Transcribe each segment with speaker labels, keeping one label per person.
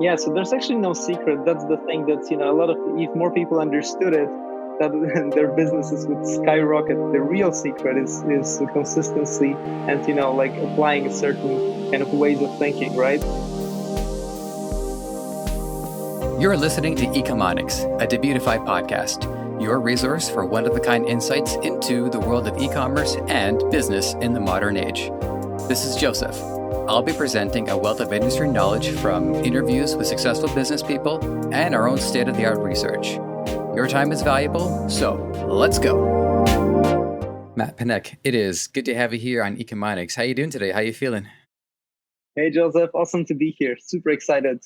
Speaker 1: Yeah, so there's actually no secret. That's the thing that's, a lot of, if more people understood it, that their businesses would skyrocket. The real secret is the consistency and, like applying a certain kind of ways of thinking, right?
Speaker 2: You're listening to Ecomonics, a Debutify podcast, your resource for one-of-a-kind insights into the world of e-commerce and business in the modern age. This is Joseph. I'll be presenting a wealth of industry knowledge from interviews with successful business people and our own state-of-the-art research. Your time is valuable, so let's go. Matt Panek, it is good to have you here on Ecomonics. How you doing today? How you feeling?
Speaker 1: Hey, Joseph, awesome to be here. Super excited.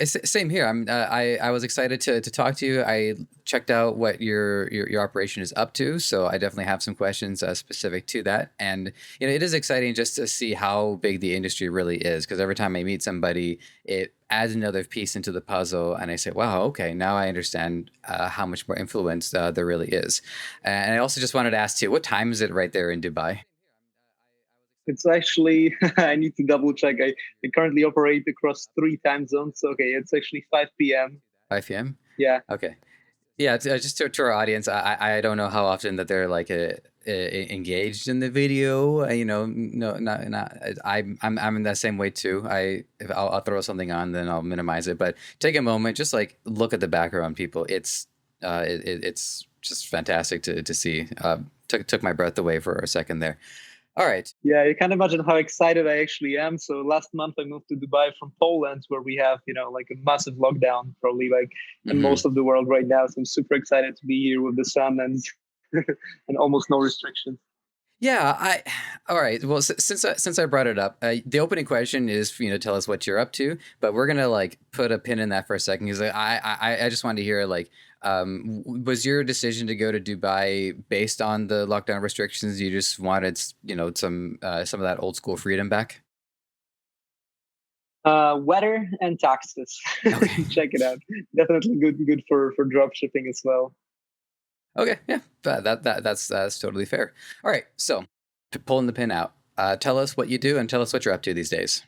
Speaker 2: Same here. I was excited to talk to you. I checked out what your operation is up to, so I definitely have some questions specific to that. And it is exciting just to see how big the industry really is, because every time I meet somebody, it adds another piece into the puzzle, and I say, "Wow, okay, now I understand how much more influence there really is." And I also just wanted to ask you, what time is it right there in Dubai?
Speaker 1: It's actually, I need to double check. I currently operate across 3 time zones. Okay, it's actually 5 p.m.
Speaker 2: 5 p.m.
Speaker 1: Yeah.
Speaker 2: Okay. Yeah, just to our audience, I don't know how often that they're like engaged in the video. No, not. I'm in that same way too. If I'll throw something on, then I'll minimize it. But take a moment, just like look at the background, people. It's just fantastic to see. Took my breath away for a second there. All right.
Speaker 1: Yeah, you can imagine how excited I actually am. So last month I moved to Dubai from Poland, where we have, like a massive lockdown, probably like in most of the world right now. So I'm super excited to be here with the sun and and almost no restrictions.
Speaker 2: Yeah, all right. Well, since I brought it up, the opening question is for you to tell us what you're up to, but we're gonna like put a pin in that for a second because I just wanted to hear like, was your decision to go to Dubai based on the lockdown restrictions? You just wanted some of that old school freedom back?
Speaker 1: Weather and taxes.
Speaker 2: Okay.
Speaker 1: Check it out. Definitely good for drop shipping as well.
Speaker 2: Okay, yeah, that's totally fair. All right, so pulling the pin out. Tell us what you do and tell us what you're up to these days.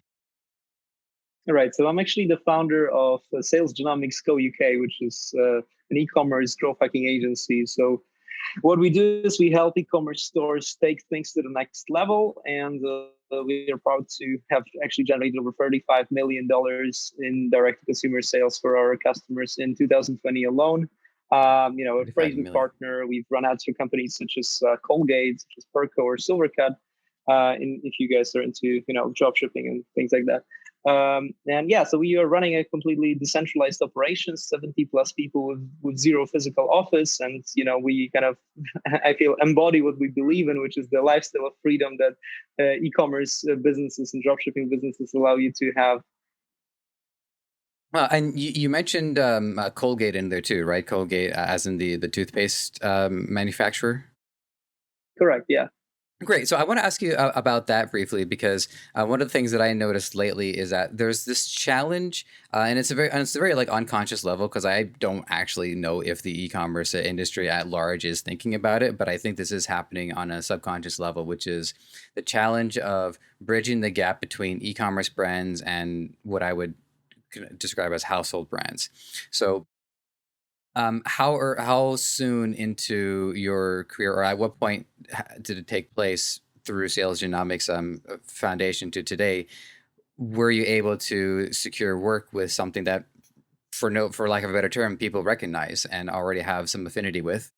Speaker 1: All right. So I'm actually the founder of SalesGenomics Co. UK, which is an e-commerce growth hacking agency. So what we do is we help e-commerce stores take things to the next level, and we are proud to have actually generated over $35 million in direct-to-consumer sales for our customers in 2020 alone. A
Speaker 2: 35
Speaker 1: praised
Speaker 2: million.
Speaker 1: partner. We've run ads for companies such as Colgate, such as Perco or Silvercut. If you guys are into drop shipping and things like that. And yeah, so we are running a completely decentralized operation, 70 plus people with zero physical office. And, we kind of, I feel, embody what we believe in, which is the lifestyle of freedom that e-commerce businesses and dropshipping businesses allow you to have.
Speaker 2: And you mentioned Colgate in there too, right? Colgate, as in the toothpaste manufacturer.
Speaker 1: Correct. Yeah.
Speaker 2: Great. So I want to ask you about that briefly because one of the things that I noticed lately is that there's this challenge, and it's a very like unconscious level because I don't actually know if the e-commerce industry at large is thinking about it, but I think this is happening on a subconscious level, which is the challenge of bridging the gap between e-commerce brands and what I would describe as household brands. So how soon into your career, or at what point did it take place through Sales Genomics Foundation to today? Were you able to secure work with something that, for lack of a better term, people recognize and already have some affinity with?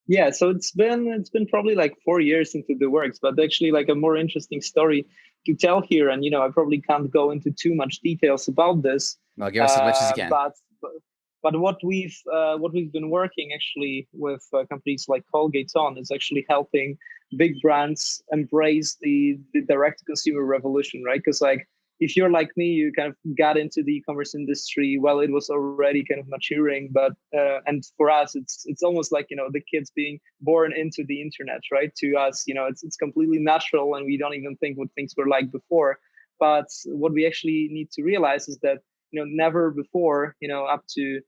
Speaker 1: Yeah, so it's been probably like 4 years into the works, but actually like a more interesting story to tell here. And I probably can't go into too much details about this.
Speaker 2: Well, give us as much as you
Speaker 1: Uh,
Speaker 2: can.
Speaker 1: but but what we've been working actually with companies like Colgate on is actually helping big brands embrace the direct consumer revolution, right? Because like if you're like me, you kind of got into the e-commerce industry while it was already kind of maturing. But and for us, it's almost like the kids being born into the internet, right? To us, it's completely natural, and we don't even think what things were like before. But what we actually need to realize is that never before, up to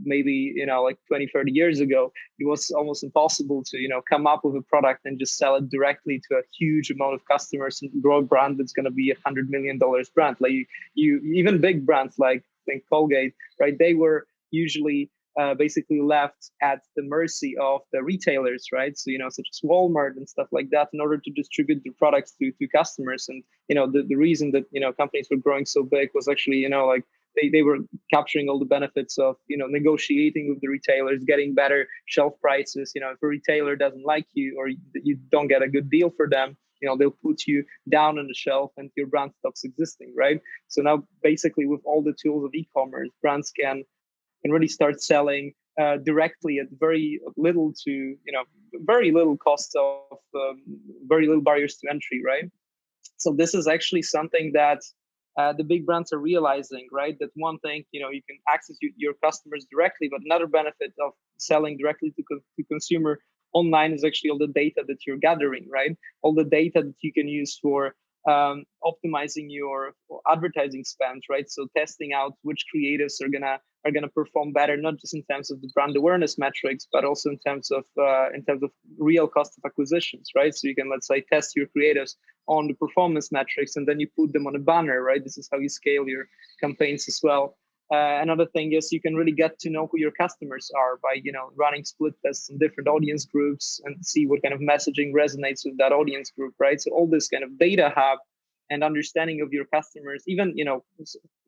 Speaker 1: maybe, like 20, 30 years ago, it was almost impossible to, come up with a product and just sell it directly to a huge amount of customers and grow a brand that's going to be $100 million brand. Like you even big brands like, I think, Colgate, right? They were usually basically left at the mercy of the retailers, right? So, such as Walmart and stuff like that, in order to distribute their products to customers. And, the reason that, companies were growing so big was actually, like they were capturing all the benefits of, negotiating with the retailers, getting better shelf prices. If a retailer doesn't like you or you don't get a good deal for them, they'll put you down on the shelf and your brand stops existing, right? So now basically with all the tools of e-commerce, brands can really start selling directly at very little to, very little cost of very little barriers to entry, right? So this is actually something that the big brands are realizing, right? That one thing, you can access your customers directly, but another benefit of selling directly to consumer online is actually all the data that you're gathering, right? All the data that you can use for optimizing your advertising spend, right? So testing out which creatives are gonna perform better, not just in terms of the brand awareness metrics, but also in terms of real cost of acquisitions, right? So you can, let's say, test your creatives on the performance metrics, and then you put them on a banner, right? This is how you scale your campaigns as well. Another thing is you can really get to know who your customers are by, running split tests in different audience groups and see what kind of messaging resonates with that audience group, right? So all this kind of data hub and understanding of your customers, even,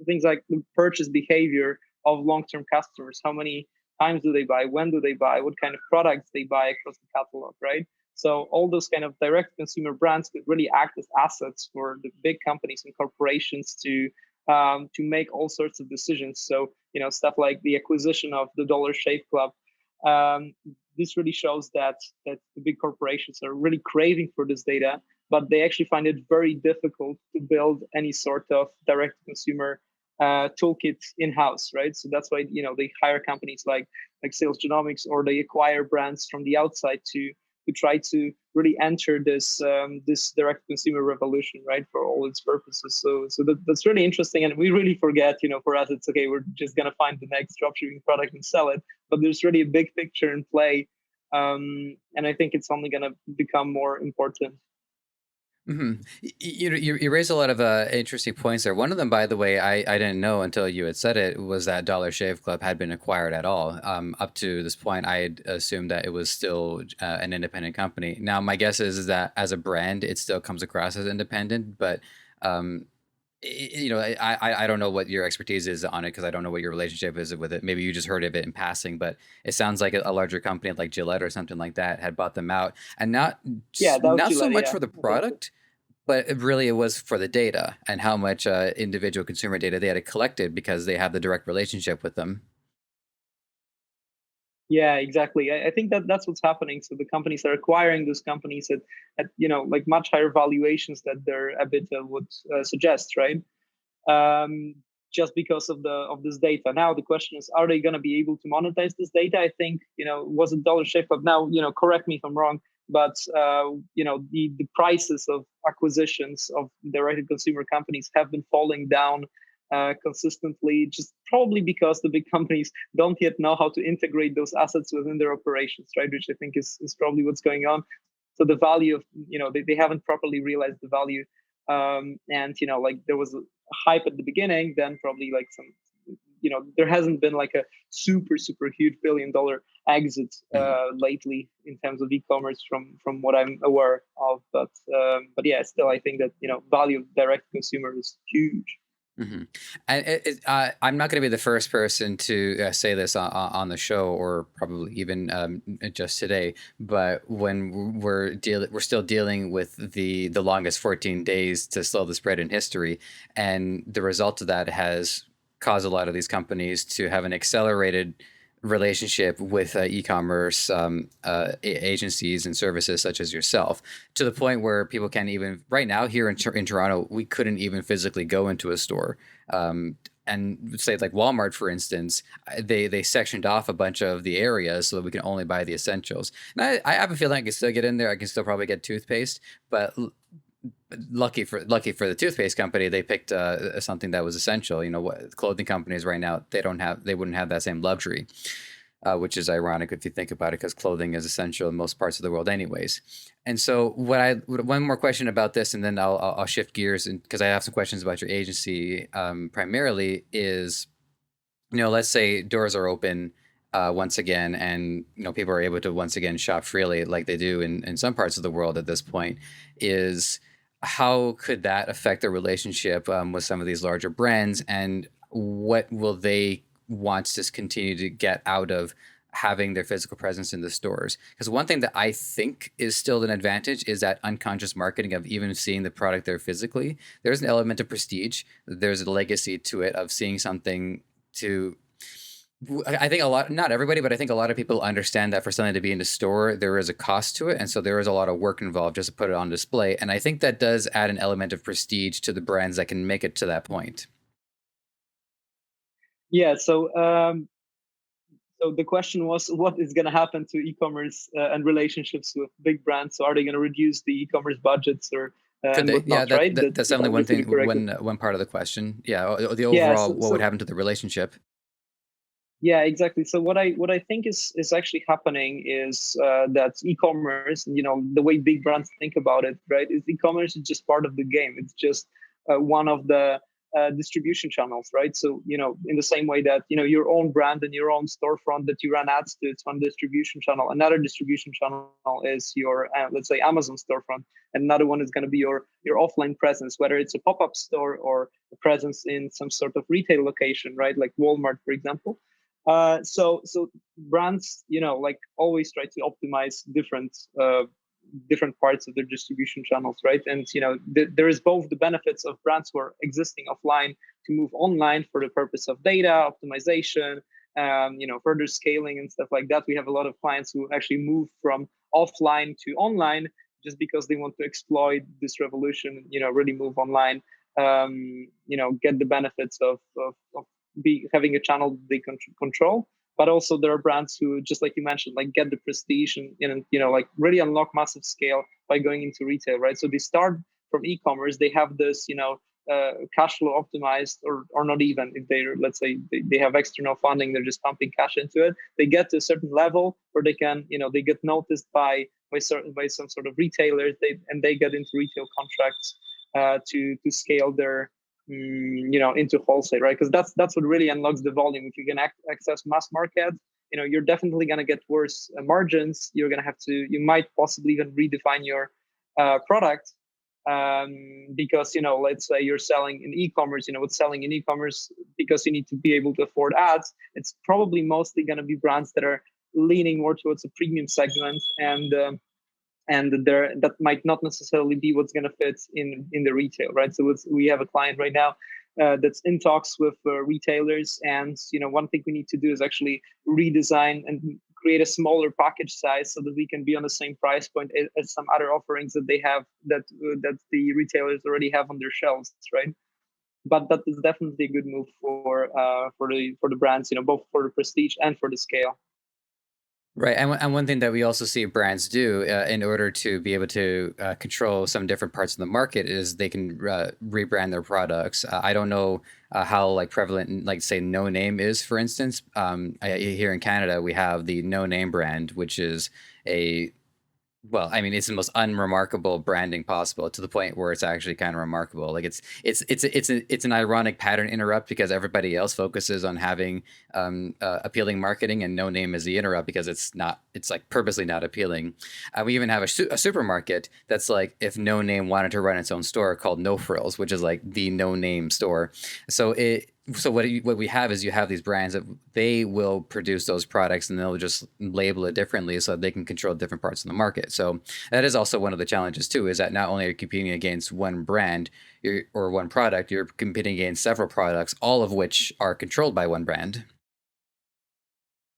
Speaker 1: things like the purchase behavior of long-term customers. How many times do they buy? When do they buy? What kind of products they buy across the catalog, right? So all those kind of direct consumer brands could really act as assets for the big companies and corporations to make all sorts of decisions. So, stuff like the acquisition of the Dollar Shave Club. This really shows that the big corporations are really craving for this data, but they actually find it very difficult to build any sort of direct consumer toolkit in-house, right? So that's why, they hire companies like SalesGenomics, or they acquire brands from the outside to try to really enter this direct consumer revolution, right, for all its purposes. So that's really interesting, and we really forget, for us, it's okay, we're just gonna find the next dropshipping product and sell it, but there's really a big picture in play, and I think it's only gonna become more important.
Speaker 2: Mm-hmm. You raised a lot of interesting points there. One of them, by the way, I didn't know until you had said it, was that Dollar Shave Club had been acquired at all. Up to this point, I had assumed that it was still an independent company. Now, my guess is that as a brand, it still comes across as independent, but um, I don't know what your expertise is on it, because I don't know what your relationship is with it. Maybe you just heard of it in passing, but it sounds like a larger company like Gillette or something like that had bought them out, and
Speaker 1: Yeah, that was
Speaker 2: not so
Speaker 1: Gillette,
Speaker 2: much
Speaker 1: yeah.
Speaker 2: for the product, but it was for the data and how much individual consumer data they had collected, because they have the direct relationship with them.
Speaker 1: Yeah, exactly. I think that's what's happening. So the companies are acquiring those companies at like much higher valuations that their EBITDA would suggest, right? um, just because of this data. Now the question is, are they going to be able to monetize this data? I think, was it Dollar Shave Club? Now, correct me if I'm wrong, but the prices of acquisitions of direct consumer companies have been falling down consistently, just probably because the big companies don't yet know how to integrate those assets within their operations, right? Which I think is probably what's going on. So the value of, they haven't properly realized the value. And like there was a hype at the beginning, then probably like some, there hasn't been like a super huge $1 billion exit lately in terms of e-commerce from what I'm aware of. But yeah, still I think that value of direct consumer is huge.
Speaker 2: Hmm. And I'm not going to be the first person to say this on the show, or probably even just today. But when we're still dealing with the longest 14 days to slow the spread in history, and the result of that has caused a lot of these companies to have an accelerated relationship with e-commerce agencies and services such as yourself, to the point where people can't even, right now here in Toronto, we couldn't even physically go into a store. And say like Walmart, for instance, they sectioned off a bunch of the areas so that we can only buy the essentials. And I have a feeling I can still get in there. I can still probably get toothpaste, but lucky for the toothpaste company, they picked something that was essential. What clothing companies right now, they wouldn't have that same luxury, which is ironic if you think about it, because clothing is essential in most parts of the world anyways. And so one more question about this, and then I'll shift gears, because I have some questions about your agency. Primarily is, let's say doors are open once again, and people are able to once again shop freely like they do in some parts of the world at this point. Is how could that affect the relationship with some of these larger brands, and what will they want to continue to get out of having their physical presence in the stores? Because one thing that I think is still an advantage is that unconscious marketing of even seeing the product there physically. There's an element of prestige. There's a legacy to it of seeing something. I think not everybody, but I think a lot of people understand that for something to be in the store, there is a cost to it. And so there is a lot of work involved just to put it on display. And I think that does add an element of prestige to the brands that can make it to that point.
Speaker 1: Yeah. So the question was, what is going to happen to e-commerce and relationships with big brands? So are they going to reduce the e-commerce budgets or
Speaker 2: Could they?
Speaker 1: whatnot,
Speaker 2: Yeah,
Speaker 1: right?
Speaker 2: that's only one thing, one part of the question. Yeah, the overall, what would happen to the relationship?
Speaker 1: Yeah, exactly. So what I think is actually happening is that e-commerce, the way big brands think about it, right, is e-commerce is just part of the game. It's just one of the distribution channels, right? So in the same way that your own brand and your own storefront that you run ads to, it's one distribution channel. Another distribution channel is your let's say Amazon storefront, and another one is going to be your offline presence, whether it's a pop-up store or a presence in some sort of retail location, right, like Walmart, for example. So brands, like always try to optimize different parts of their distribution channels, right? And there is both the benefits of brands who are existing offline to move online for the purpose of data optimization, further scaling and stuff like that. We have a lot of clients who actually move from offline to online just because they want to exploit this revolution, really move online, get the benefits of having a channel they control. But also there are brands who, just like you mentioned, like get the prestige and like really unlock massive scale by going into retail, right? So they start from e-commerce, they have this cash flow optimized, or not even, if they, let's say they have external funding, they're just pumping cash into it. They get to a certain level where they can, they get noticed by some sort of retailers, they get into retail contracts to scale their into wholesale, right? Because that's what really unlocks the volume. If you can access mass market, you're definitely going to get worse margins. You might possibly even redefine your product, because let's say you're selling in e-commerce. What's selling in e-commerce, because you need to be able to afford ads, it's probably mostly going to be brands that are leaning more towards a premium segment, and that might not necessarily be what's going to fit in the retail, right? So we have a client right now that's in talks with retailers, and one thing we need to do is actually redesign and create a smaller package size so that we can be on the same price point as some other offerings that they have, that the retailers already have on their shelves, right? But that is definitely a good move for the brands, both for the prestige and for the scale.
Speaker 2: Right. And one thing that we also see brands do in order to be able to control some different parts of the market is they can rebrand their products. I don't know how prevalent, say, No Name is, for instance. Here in Canada, we have the No Name brand, which is it's the most unremarkable branding possible, to the point where it's actually kind of remarkable. It's an ironic pattern interrupt, because everybody else focuses on having appealing marketing, and No Name is the interrupt because it's purposely not appealing. We even have a supermarket that's if No Name wanted to run its own store called No Frills, which is the No Name store. So what we have is, you have these brands that they will produce those products, and they'll just label it differently so that they can control different parts of the market. So that is also one of the challenges too, is that not only are you competing against one brand or one product, you're competing against several products, all of which are controlled by one brand.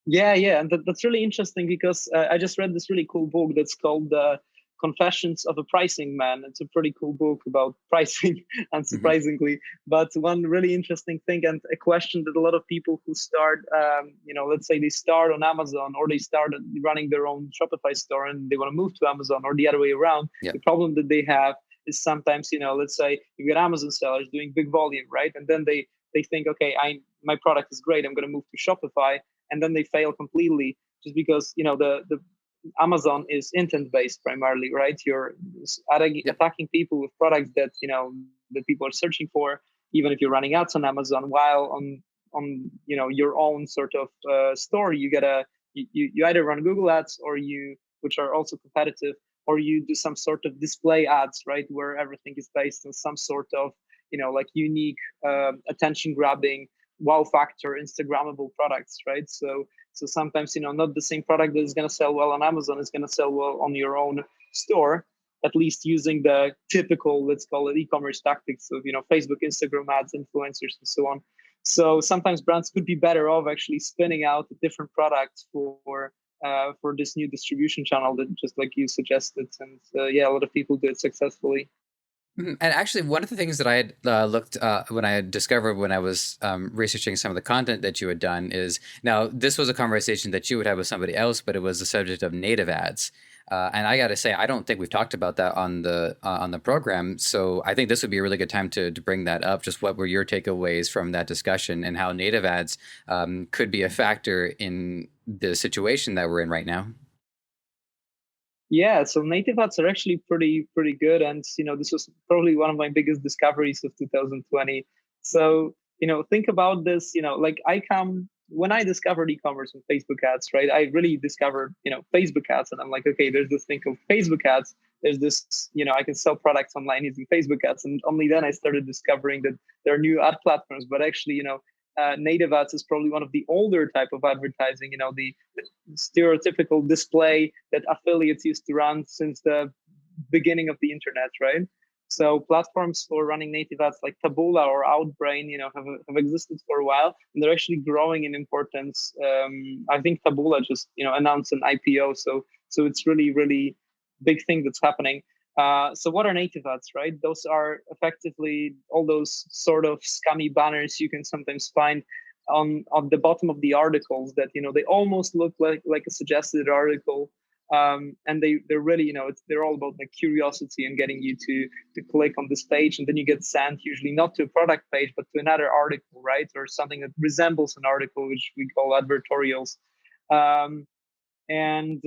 Speaker 1: Yeah, and that's really interesting, because I just read this really cool book that's called Confessions of a Pricing Man. It's a pretty cool book about pricing, unsurprisingly. But one really interesting thing, and a question that a lot of people who start, let's say they start on Amazon, or they start running their own Shopify store and they want to move to Amazon, or the other way around. Yeah. The problem that they have is sometimes, let's say you get Amazon sellers doing big volume, right? And then they think, okay, my product is great, I'm going to move to Shopify, and then they fail completely just because the Amazon is intent based primarily, right? You're attacking people with products that that people are searching for, even if you're running ads on Amazon. While on your own sort of store, you either run Google ads or which are also competitive, or you do some sort of display ads, right, where everything is based on some sort of like unique attention grabbing wow factor Instagrammable products, right? So sometimes not the same product that is going to sell well on Amazon is going to sell well on your own store, at least using the typical, let's call it, e-commerce tactics of Facebook, Instagram ads, influencers, and so on. So sometimes brands could be better off actually spinning out a different product for this new distribution channel that, just like you suggested, and a lot of people do it successfully.
Speaker 2: And actually, one of the things that I had looked when I had discovered when I was researching some of the content that you had done is, now this was a conversation that you would have with somebody else, but it was the subject of native ads. And I got to say, I don't think we've talked about that on the program. So I think this would be a really good time to bring that up. Just what were your takeaways from that discussion, and how native ads could be a factor in the situation that we're in right now?
Speaker 1: Yeah, so native ads are actually pretty good, and this was probably one of my biggest discoveries of 2020. So think about this. Like when I discovered e-commerce and Facebook ads, right? I really discovered Facebook ads, and I'm like, okay, there's this thing called Facebook ads. There's this I can sell products online using Facebook ads, and only then I started discovering that there are new ad platforms. But actually, native ads is probably one of the older type of advertising. The stereotypical display that affiliates used to run since the beginning of the internet, right? So platforms for running native ads like Taboola or Outbrain, have existed for a while, and they're actually growing in importance. I think Taboola just announced an IPO, so it's really big thing that's happening. So what are native ads, right? Those are effectively all those sort of scummy banners you can sometimes find on the bottom of the articles that they almost look like a suggested article, and they're really they're all about like curiosity and getting you to click on this page, and then you get sent usually not to a product page but to another article, right, or something that resembles an article, which we call advertorials. And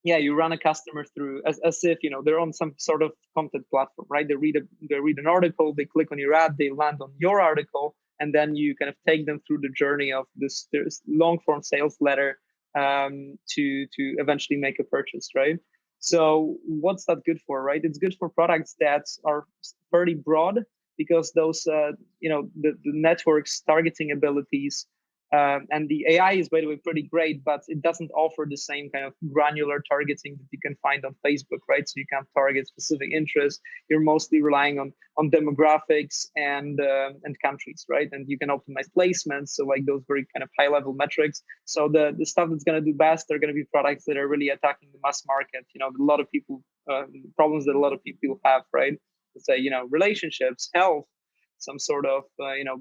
Speaker 1: yeah, you run a customer through as if they're on some sort of content platform, right? They read an article, they click on your ad, they land on your article, and then you kind of take them through the journey of this long form sales letter to eventually make a purchase, right? So what's that good for, right? It's good for products that are fairly broad, because those the network's targeting abilities. And the AI is, by the way, pretty great, but it doesn't offer the same kind of granular targeting that you can find on Facebook, right? So you can't target specific interests. You're mostly relying on demographics and countries, right? And you can optimize placements, so like those very kind of high level metrics. So the stuff that's going to do best are going to be products that are really attacking the mass market. A lot of people problems that a lot of people have, right? Let's say relationships, health, some sort of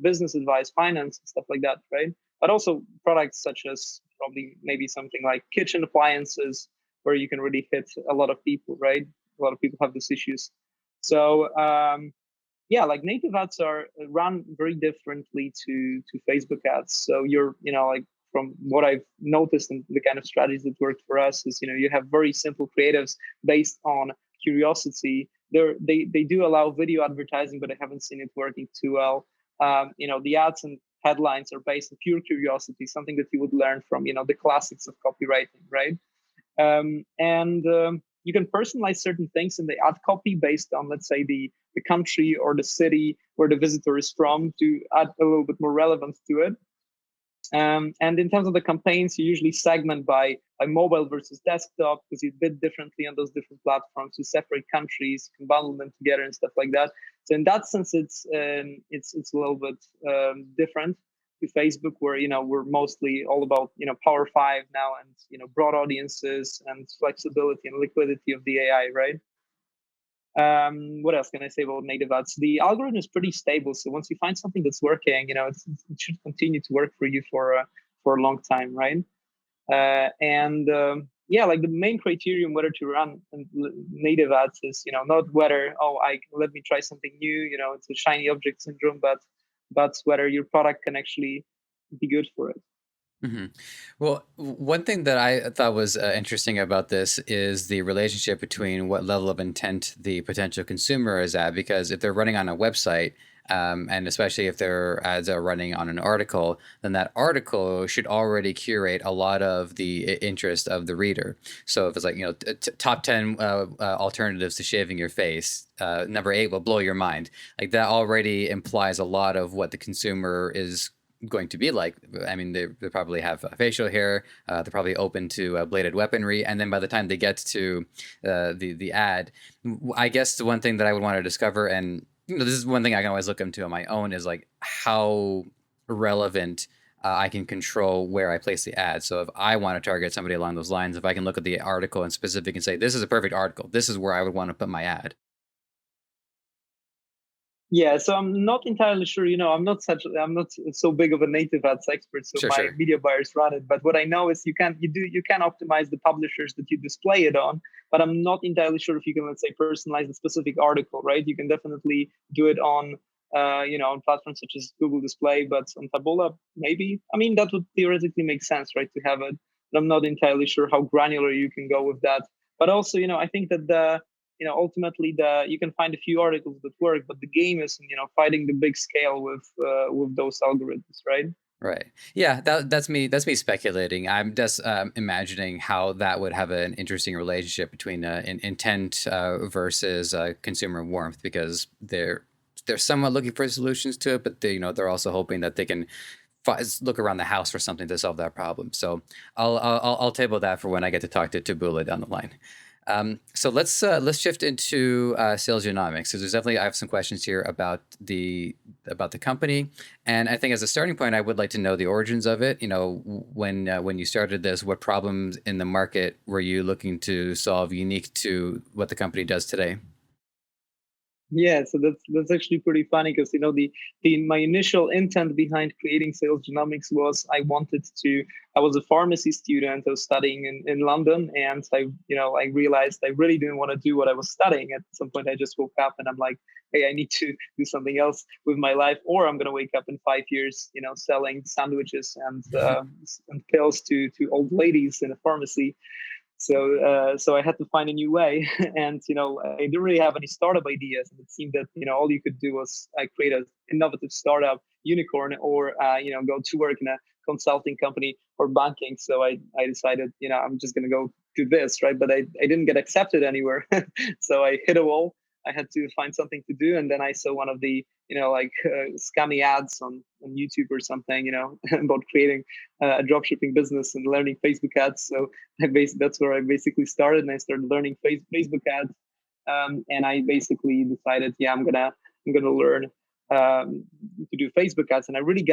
Speaker 1: business advice, finance, stuff like that, right? But also products such as probably maybe something like kitchen appliances, where you can really hit a lot of people, right? A lot of people have these issues. So like native ads are run very differently to Facebook ads. So you're like, from what I've noticed and the kind of strategies that worked for us is you have very simple creatives based on curiosity. They do allow video advertising, but I haven't seen it working too well. The ads and headlines are based on pure curiosity, something that you would learn from the classics of copywriting, right? And you can personalize certain things in the ad copy based on, let's say, the country or the city where the visitor is from, to add a little bit more relevance to it. And in terms of the campaigns, you usually segment by mobile versus desktop, because you bid differently on those different platforms. You separate countries, you can bundle them together and stuff like that. So in that sense, it's a little bit different to Facebook, where we're mostly all about Power 5 now, and broad audiences and flexibility and liquidity of the AI, right? What else can I say about native ads? The algorithm is pretty stable, so once you find something that's working, it should continue to work for you for a long time, right? And yeah, like the main criterion whether to run native ads is, not whether, let me try something new, it's a shiny object syndrome, but whether your product can actually be good for it.
Speaker 2: Hmm. Well, one thing that I thought was interesting about this is the relationship between what level of intent the potential consumer is at. Because if they're running on a website, and especially if their ads are running on an article, then that article should already curate a lot of the interest of the reader. So if it's like, top 10 alternatives to shaving your face, number 8 will blow your mind. Like that already implies a lot of what the consumer is going to be like. I mean, they probably have facial hair. They're probably open to bladed weaponry, and then by the time they get to the ad, I guess the one thing that I would want to discover, and this is one thing I can always look into on my own, is like how relevant I can control where I place the ad. So if I want to target somebody along those lines, if I can look at the article in specific and say, this is a perfect article, this is where I would want to put my ad.
Speaker 1: Yeah, so I'm not entirely sure. I'm not so big of a native ads expert, so my
Speaker 2: Sure.
Speaker 1: media buyers run it. But what I know is you can optimize the publishers that you display it on. But I'm not entirely sure if you can, let's say, personalize the specific article, right? You can definitely do it on on platforms such as Google Display, but on Taboola, maybe. I mean, that would theoretically make sense, right, to have it. But I'm not entirely sure how granular you can go with that. But also, I think that ultimately you can find a few articles that work, but the game is fighting the big scale with those algorithms, right?
Speaker 2: Right. Yeah, that's me. That's me speculating. I'm just imagining how that would have an interesting relationship between intent versus consumer warmth, because they're somewhat looking for solutions to it, but they're also hoping that they can look around the house for something to solve that problem. So I'll table that for when I get to talk to Taboola down the line. So let's shift into SalesGenomics. So I have some questions here about the company, and I think as a starting point, I would like to know the origins of it. When you started this, what problems in the market were you looking to solve unique to what the company does today?
Speaker 1: Yeah, so that's actually pretty funny because my initial intent behind creating SalesGenomics was I was a pharmacy student. I was studying in London, and I realized I really didn't want to do what I was studying. At some point, I just woke up and I'm like, hey, I need to do something else with my life, or I'm gonna wake up in 5 years, selling sandwiches and pills to old ladies in a pharmacy. So I had to find a new way, and I didn't really have any startup ideas, and it seemed that all you could do was create an innovative startup unicorn, or go to work in a consulting company or banking. So I decided I'm just gonna go do this, right? But I didn't get accepted anywhere, so I hit a wall. I had to find something to do, and then I saw one of the scammy ads on YouTube or something, about creating a dropshipping business and learning Facebook ads. So that's where I basically started, and I started learning Facebook ads. And I basically decided, yeah, I'm gonna learn to do Facebook ads, and I really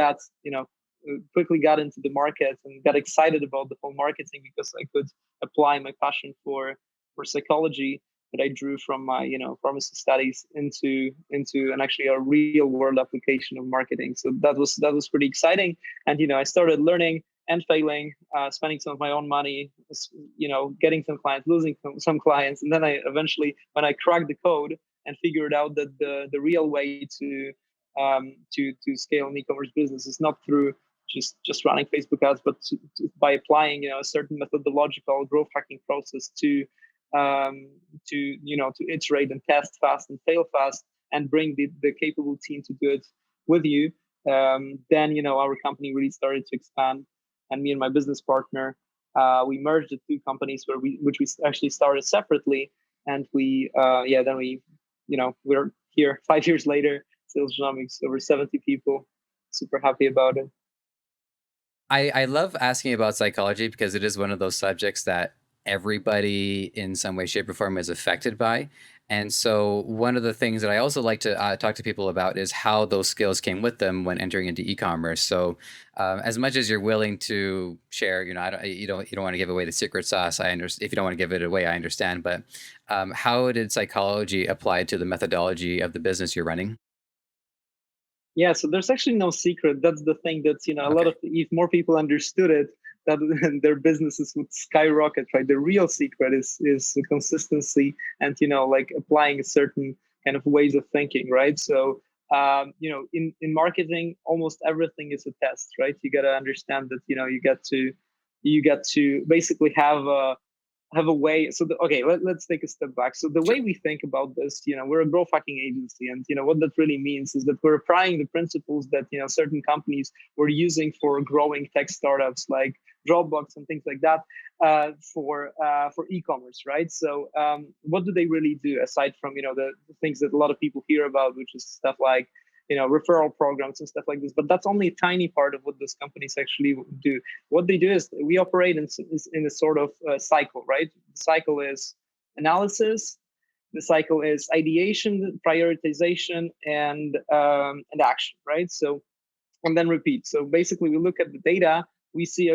Speaker 1: quickly got into the market and got excited about the whole marketing because I could apply my passion for psychology that I drew from my pharmacy studies into and actually a real world application of marketing. So that was pretty exciting, and I started learning and failing, spending some of my own money, getting some clients, losing some clients, and then I eventually, when I cracked the code and figured out that the real way to scale an e-commerce business is not through just running Facebook ads, but by applying a certain methodological growth hacking process to iterate and test fast and fail fast and bring the capable team to do it with you. Then our company really started to expand, and me and my business partner, we merged the two companies which we actually started separately, and we're here 5 years later. SalesGenomics, over 70 people. Super happy about it.
Speaker 2: I love asking about psychology because it is one of those subjects that everybody in some way, shape, or form is affected by. And so, one of the things that I also like to talk to people about is how those skills came with them when entering into e-commerce. So, as much as you're willing to share, you don't want to give away the secret sauce. I understand if you don't want to give it away. I understand, but how did psychology apply to the methodology of the business you're running?
Speaker 1: Yeah, so there's actually no secret. That's the thing. That's a lot
Speaker 2: Okay.
Speaker 1: of, if more people understood it, that their businesses would skyrocket, right? The real secret is the consistency and, like applying a certain kind of ways of thinking, right? So, in marketing, almost everything is a test, right? You got to understand that, you get to basically have a way. So let's take a step back. So the way we think about this, we're a growth hacking agency, and what that really means is that we're applying the principles that certain companies were using for growing tech startups like Dropbox and things like that, for e-commerce, right? So what do they really do aside from the things that a lot of people hear about, which is stuff like referral programs and stuff like this? But that's only a tiny part of what those companies actually do. What they do is we operate in a sort of cycle, right? The cycle is analysis, the cycle is ideation, prioritization, and action, right? So, and then repeat. So basically, we look at the data. We see,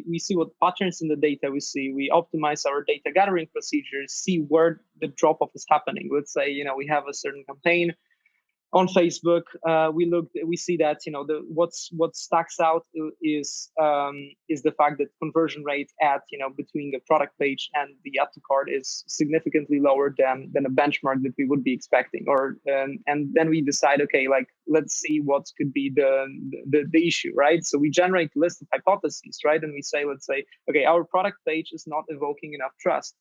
Speaker 1: we see what patterns in the data we see. We optimize our data gathering procedures, see where the drop off is happening. Let's say, we have a certain campaign on Facebook. We see that what stacks out is the fact that conversion rate at between the product page and the add to cart is significantly lower than a benchmark that we would be expecting. Or and then we decide, let's see what could be the issue, right? So we generate a list of hypotheses, right? And we say, let's say, our product page is not evoking enough trust.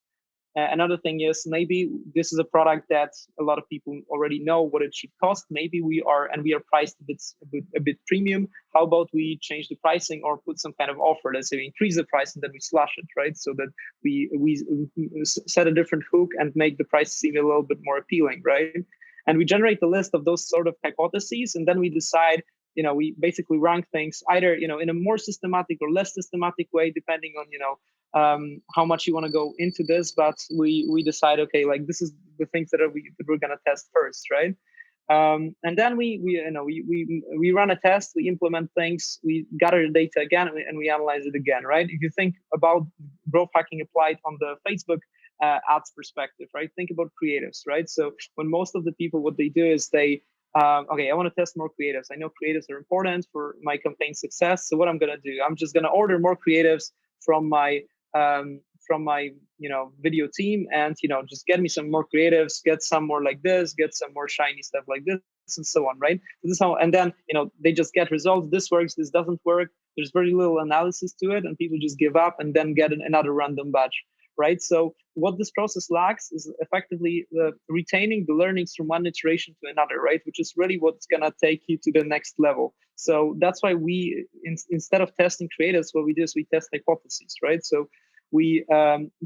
Speaker 1: Another thing is maybe this is a product that a lot of people already know what it should cost. Maybe we are priced a bit premium. How about we change the pricing or put some kind of offer? Let's say we increase the price and then we slash it, right? So that we set a different hook and make the price seem a little bit more appealing, right? And we generate a list of those sort of hypotheses, and then we decide. We basically rank things either in a more systematic or less systematic way, depending on how much you want to go into this. But we decide, this is the things that we're gonna test first, right? And then we run a test, we implement things, we gather the data again, and we analyze it again, right? If you think about growth hacking applied on the Facebook ads perspective, right? Think about creatives, right? So when most of the people, what they do is they I want to test more creatives. I know creatives are important for my campaign success. So what I'm gonna do, I'm just gonna order more creatives from my video team, and just get me some more creatives, get some more like this, get some more shiny stuff like this, and so on, right? So this is how, and then they just get results. This works, this doesn't work. There's very little analysis to it, and people just give up and then get another random batch, right? So what this process lacks is effectively retaining the learnings from one iteration to another, right? Which is really what's gonna take you to the next level. So that's why we, instead of testing creatives, what we do is we test hypotheses, right? So we,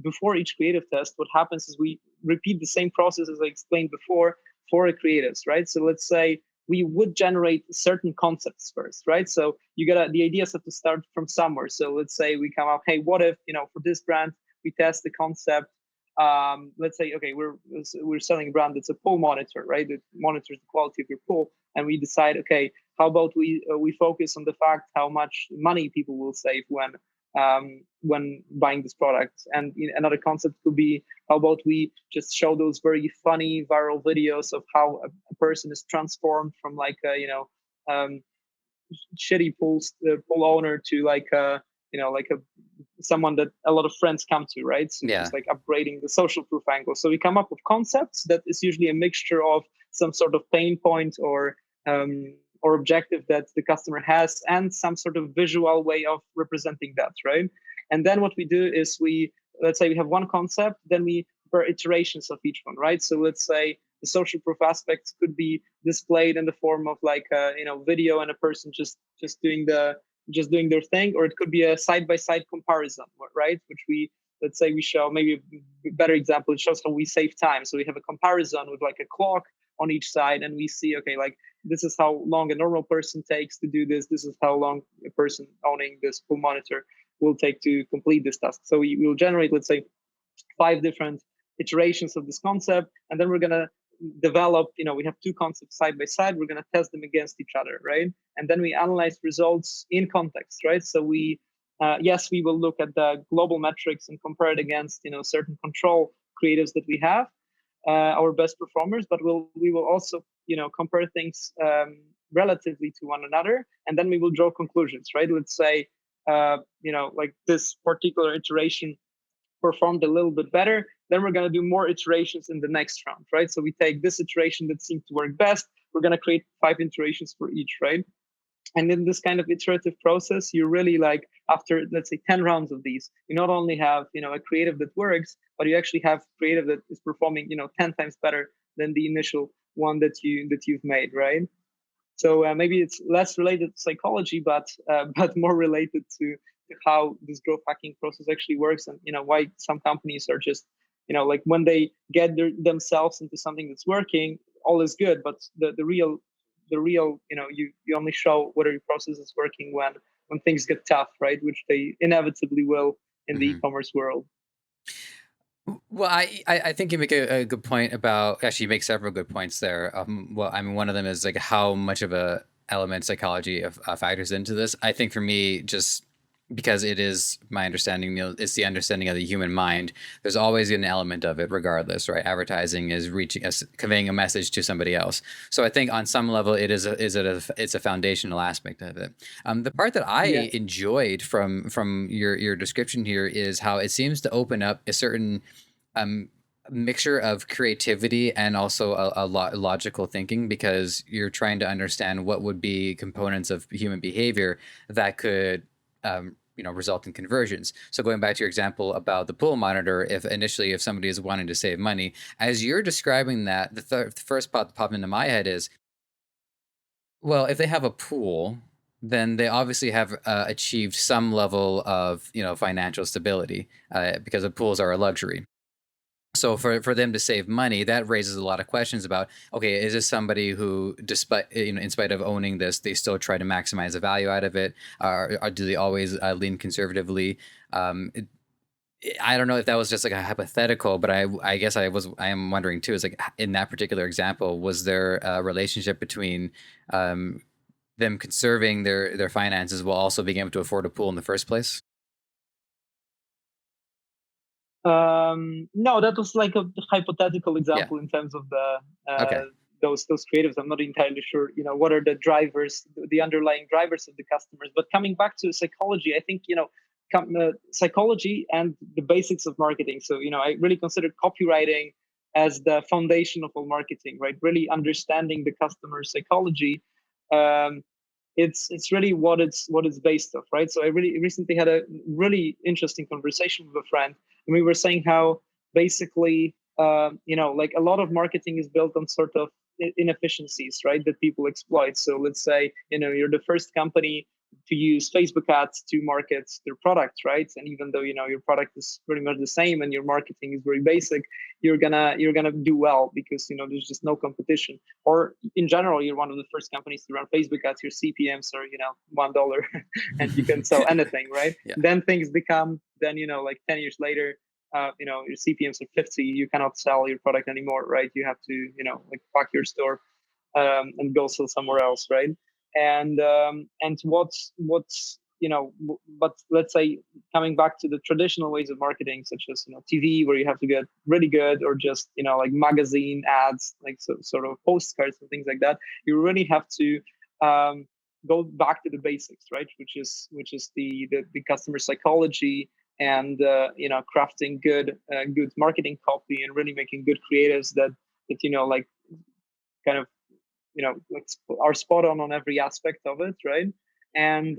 Speaker 1: before each creative test, what happens is we repeat the same process as I explained before for the creatives, right? So let's say we would generate certain concepts first, right? So the ideas have to start from somewhere. So let's say we come up, hey, what if, for this brand, we test the concept. Let's say, we're selling a brand that's a pool monitor, right? It monitors the quality of your pool. And we decide, how about we focus on the fact how much money people will save when buying this product. And another concept could be, how about we just show those very funny viral videos of how a person is transformed from like shitty pool owner to someone that a lot of friends come to, right? So
Speaker 2: Yeah.
Speaker 1: it's like upgrading the social proof angle. So we come up with concepts that is usually a mixture of some sort of pain point or objective that the customer has, and some sort of visual way of representing that, right? And then what we do is let's say we have one concept, then we per iterations of each one, right? So let's say the social proof aspects could be displayed in the form of like video and a person just doing their thing, or it could be a side-by-side comparison, right? Which let's say we show, maybe a better example, it shows how we save time. So we have a comparison with like a clock on each side, and we see, this is how long a normal person takes to do this. This is how long a person owning this pool monitor will take to complete this task. So we will generate, let's say, 5 different iterations of this concept, and then we're going to develop, we have 2 concepts side by side, we're going to test them against each other, right? And then we analyze results in context, right? So we will look at the global metrics and compare it against certain control creatives that we have, our best performers, but we will also compare things relatively to one another, and then we will draw conclusions, right? Let's say like this particular iteration performed a little bit better, then we're going to do more iterations in the next round, right? So we take this iteration that seemed to work best, we're going to create 5 iterations for each, right? And in this kind of iterative process, you really like, after let's say 10 rounds of these, you not only have a creative that works, but you actually have creative that is performing 10 times better than the initial one that you've made, right? So maybe it's less related to psychology, but more related to how this growth hacking process actually works, and why some companies are just like, when they get themselves into something that's working, all is good, but the real you only show whether your process is working when things get tough, right? Which they inevitably will in the e-commerce world.
Speaker 2: Well, I think you make a good point about, actually you make several good points there. Well, I mean, one of them is like how much of a element psychology factors into this. I think for me, just because it is my understanding, it's the understanding of the human mind. There's always an element of it, regardless, right? Advertising is conveying a message to somebody else. So I think on some level, it's a foundational aspect of it. The part that I enjoyed from your description here is how it seems to open up a certain mixture of creativity and also a logical thinking, because you're trying to understand what would be components of human behavior that could result in conversions. So going back to your example about the pool monitor, if somebody is wanting to save money, as you're describing that, the first thought that popped into my head is, well, if they have a pool, then they obviously have achieved some level of financial stability, because the pools are a luxury. So for them to save money, that raises a lot of questions about, okay, is this somebody who, despite in spite of owning this, they still try to maximize the value out of it, or do they always lean conservatively? I don't know if that was just like a hypothetical, but I guess I am wondering too, is like, in that particular example, was there a relationship between them conserving their finances while also being able to afford a pool in the first place?
Speaker 1: No, that was like a hypothetical example in terms of the
Speaker 2: Okay.
Speaker 1: those creatives. I'm not entirely sure, what are the drivers, the underlying drivers of the customers. But coming back to psychology, I think psychology and the basics of marketing. So I really consider copywriting as the foundation of all marketing, right? Really understanding the customer psychology. It's really what it's based off, right? So I really recently had a really interesting conversation with a friend, and we were saying how basically like a lot of marketing is built on sort of inefficiencies, right, that people exploit. So let's say you're the first company to use Facebook ads to market their product, right? And even though your product is pretty much the same and your marketing is very basic, you're gonna do well because there's just no competition. Or in general, you're one of the first companies to run Facebook ads. Your CPMs are $1, and you can sell anything, right?
Speaker 2: Yeah.
Speaker 1: Then things become like 10 years later, your CPMs are 50. You cannot sell your product anymore, right? You have to like pack your store and go sell somewhere else, right? And what's but let's say, coming back to the traditional ways of marketing, such as TV, where you have to get really good, or just like magazine ads, like sort of postcards and things like that, you really have to go back to the basics, right? Which is the customer psychology, and crafting good marketing copy, and really making good creatives that like kind of like are spot on every aspect of it, right? And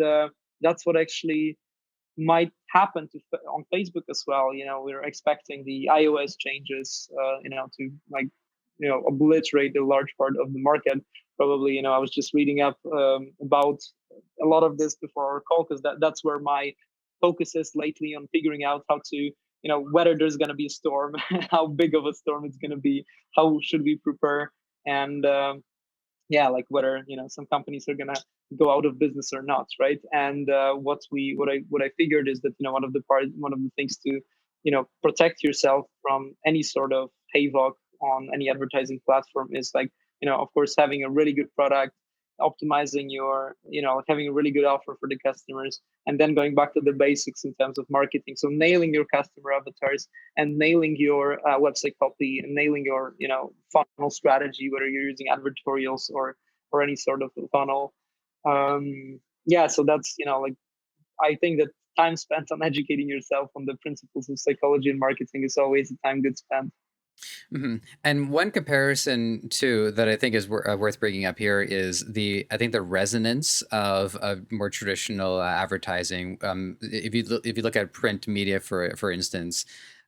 Speaker 1: that's what actually might happen on Facebook as well. We're expecting the iOS changes to like obliterate a large part of the market. Probably, I was just reading up about a lot of this before our call, because that's where my focus is lately, on figuring out how to whether there's going to be a storm, how big of a storm it's going to be, how should we prepare, and like whether some companies are gonna go out of business or not, right? And what I figured is that one of the things to protect yourself from any sort of havoc on any advertising platform is, like of course, having a really good product, optimizing your having a really good offer for the customers, and then going back to the basics in terms of marketing. So nailing your customer avatars, and nailing your website copy, and nailing your funnel strategy, whether you're using advertorials or any sort of funnel. So that's like I think that time spent on educating yourself on the principles of psychology and marketing is always a time good spent.
Speaker 2: Mm-hmm. And one comparison too that I think is worth bringing up here is I think the resonance of more traditional advertising. If you look at print media, for instance,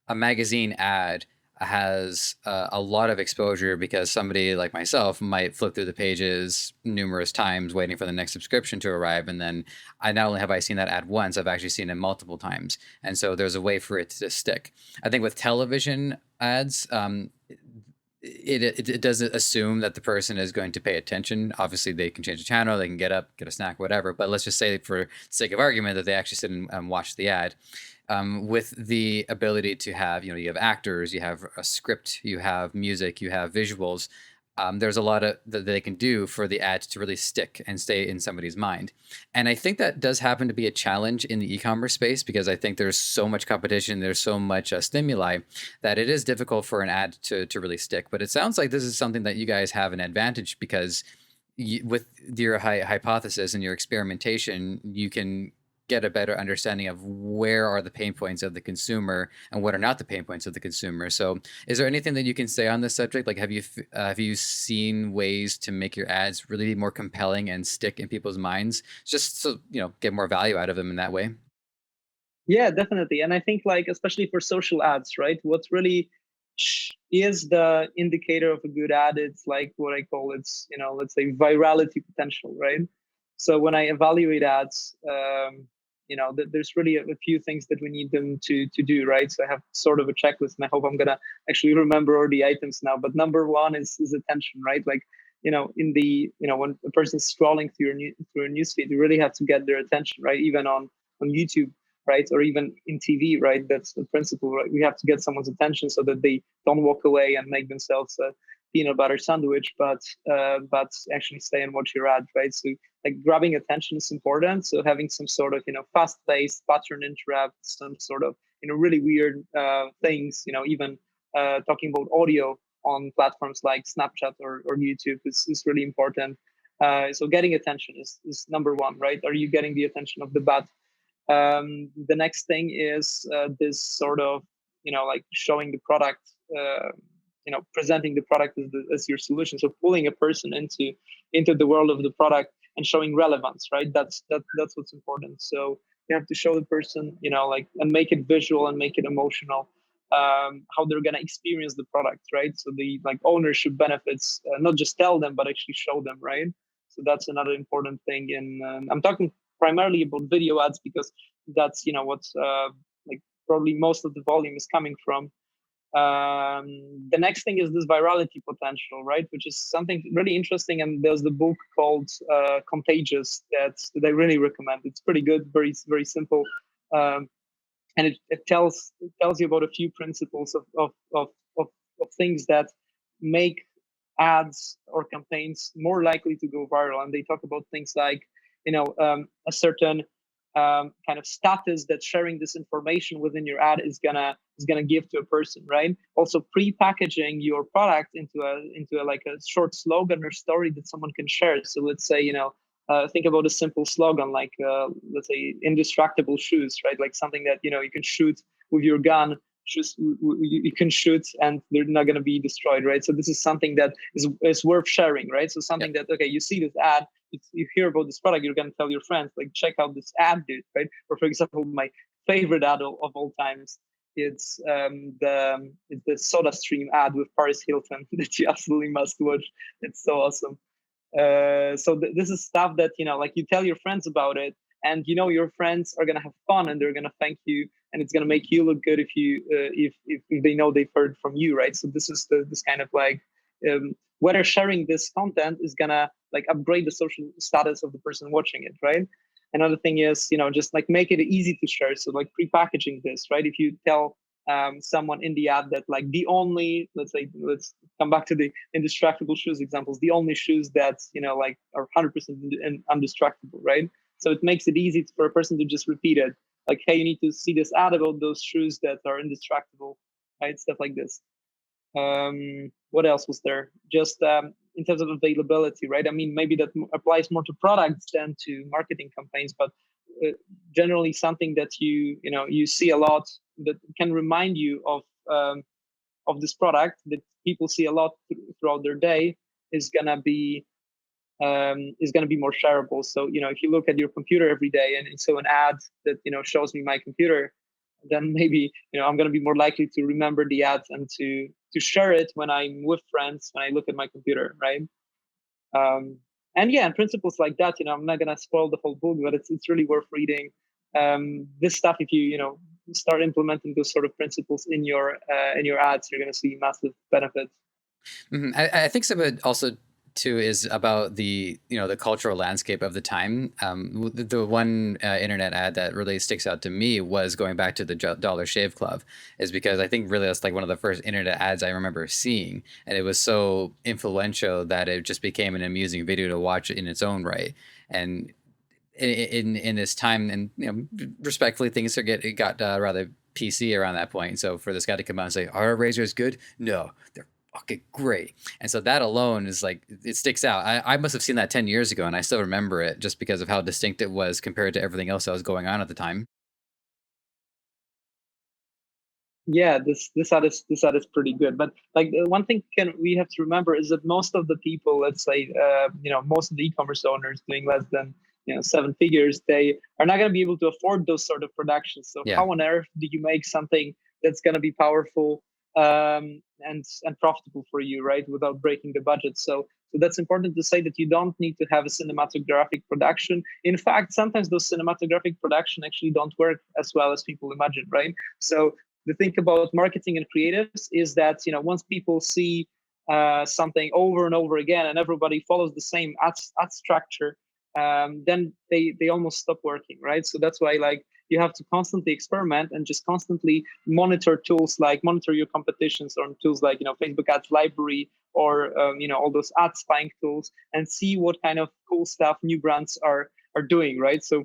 Speaker 2: a magazine ad has a lot of exposure because somebody like myself might flip through the pages numerous times waiting for the next subscription to arrive, and then I not only have I seen that ad once, I've actually seen it multiple times, and so there's a way for it to stick. I think with television ads, it doesn't assume that the person is going to pay attention. Obviously, they can change the channel, they can get up, get a snack, whatever. But let's just say, for the sake of argument, that they actually sit and watch the ad. With the ability to have, you have actors, you have a script, you have music, you have visuals. There's a lot of that they can do for the ad to really stick and stay in somebody's mind. And I think that does happen to be a challenge in the e-commerce space, because I think there's so much competition, there's so much stimuli, that it is difficult for an ad to really stick. But it sounds like this is something that you guys have an advantage, because with your hypothesis and your experimentation, you can get a better understanding of where are the pain points of the consumer and what are not the pain points of the consumer. So is there anything that you can say on this subject? Like, have you seen ways to make your ads really be more compelling and stick in people's minds, just so, get more value out of them in that way?
Speaker 1: Yeah, definitely. And I think, like, especially for social ads, right? What really is the indicator of a good ad? It's like what I call it's, let's say virality potential, right? So when I evaluate ads, there's really a few things that we need them to do, right? So I have sort of a checklist, and I hope I'm gonna actually remember all the items now. But number one is attention, right? Like, when a person's scrolling through a newsfeed, you really have to get their attention, right? Even on YouTube, right? Or even in TV, right? That's the principle, right? We have to get someone's attention so that they don't walk away and make themselves a peanut butter sandwich, but actually stay and watch your ad, right? So, like, grabbing attention is important. So having some sort of, fast-paced pattern interrupt, some sort of, really weird things, even talking about audio on platforms like Snapchat or YouTube is really important. So getting attention is number one, right? Are you getting the attention of the bot? The next thing is this sort of, like showing the product, presenting the product as your solution. So pulling a person into the world of the product and showing relevance, right? That's what's important. So you have to show the person, and make it visual and make it emotional, how they're going to experience the product, right? So the ownership benefits, not just tell them, but actually show them, right? So that's another important thing. And I'm talking primarily about video ads, because that's what's probably most of the volume is coming from. The next thing is this virality potential, right? Which is something really interesting. And there's the book called Contagious that I really recommend. It's pretty good, very very simple, and it tells you about a few principles of things that make ads or campaigns more likely to go viral. And they talk about things like, a certain kind of status that sharing this information within your ad is gonna give to a person, right? Also, pre-packaging your product into a like a short slogan or story that someone can share. So let's say, think about a simple slogan like, let's say, indestructible shoes, right? Like something that, you can shoot with your gun. You can shoot and they're not going to be destroyed, right? So this is something that is worth sharing, right? So something that, okay, you see this ad, you hear about this product, you're going to tell your friends, like, check out this ad, dude, right? Or for example, my favorite ad of all times, it's the Soda Stream ad with Paris Hilton that you absolutely must watch. It's so awesome. This is stuff that, like, you tell your friends about it, and your friends are gonna have fun and they're gonna thank you, and it's gonna make you look good if you if they know they've heard from you, right? So this is this kind of like, whether sharing this content is gonna like upgrade the social status of the person watching it, right? Another thing is, just like make it easy to share. So like pre-packaging this, right? If you tell someone in the ad that, like, the only, let's come back to the indestructible shoes examples, the only shoes that like are 100% indestructible, right? So it makes it easy for a person to just repeat it, like, hey, you need to see this ad about those shoes that are indestructible, right? Stuff like this. What else was there? Just in terms of availability, right? I mean, maybe that applies more to products than to marketing campaigns, but generally something that you see a lot, that can remind you of this product that people see a lot throughout their day, is gonna be more shareable. So if you look at your computer every day and so an ad that shows me my computer, then maybe I'm going to be more likely to remember the ad and to share it when I'm with friends, when I look at my computer, right? And yeah, and principles like that, I'm not going to spoil the whole book, but it's really worth reading this stuff. If you start implementing those sort of principles in your ads, you're going to see massive benefits.
Speaker 2: Mm-hmm. I think some of it also too is about the the cultural landscape of the time. The one internet ad that really sticks out to me was going back to the Dollar Shave Club, is because I think really that's like one of the first internet ads I remember seeing, and it was so influential that it just became an amusing video to watch in its own right. And in this time, and respectfully, things it got rather PC around that point. So for this guy to come out and say, "Are our razors good?" No, they're fucking great. And so that alone is like, it sticks out. I must have seen that 10 years ago, and I still remember it just because of how distinct it was compared to everything else that was going on at the time.
Speaker 1: Yeah, this ad is pretty good. But like one thing we have to remember is that most of the people, let's say, most of the e-commerce owners doing less than 7 figures, they are not going to be able to afford those sort of productions. So
Speaker 2: Yeah.
Speaker 1: how on earth do you make something that's going to be powerful and profitable for you, right, without breaking the budget? So that's important to say, that you don't need to have a cinematographic production. In fact, sometimes those cinematographic production actually don't work as well as people imagine, right? So the thing about marketing and creatives is that once people see something over and over again, and everybody follows the same ad structure, then they almost stop working, right? So that's why you have to constantly experiment and just constantly monitor tools, like monitor your competitions on tools like Facebook Ads Library, or all those ad spying tools, and see what kind of cool stuff new brands are doing, right? So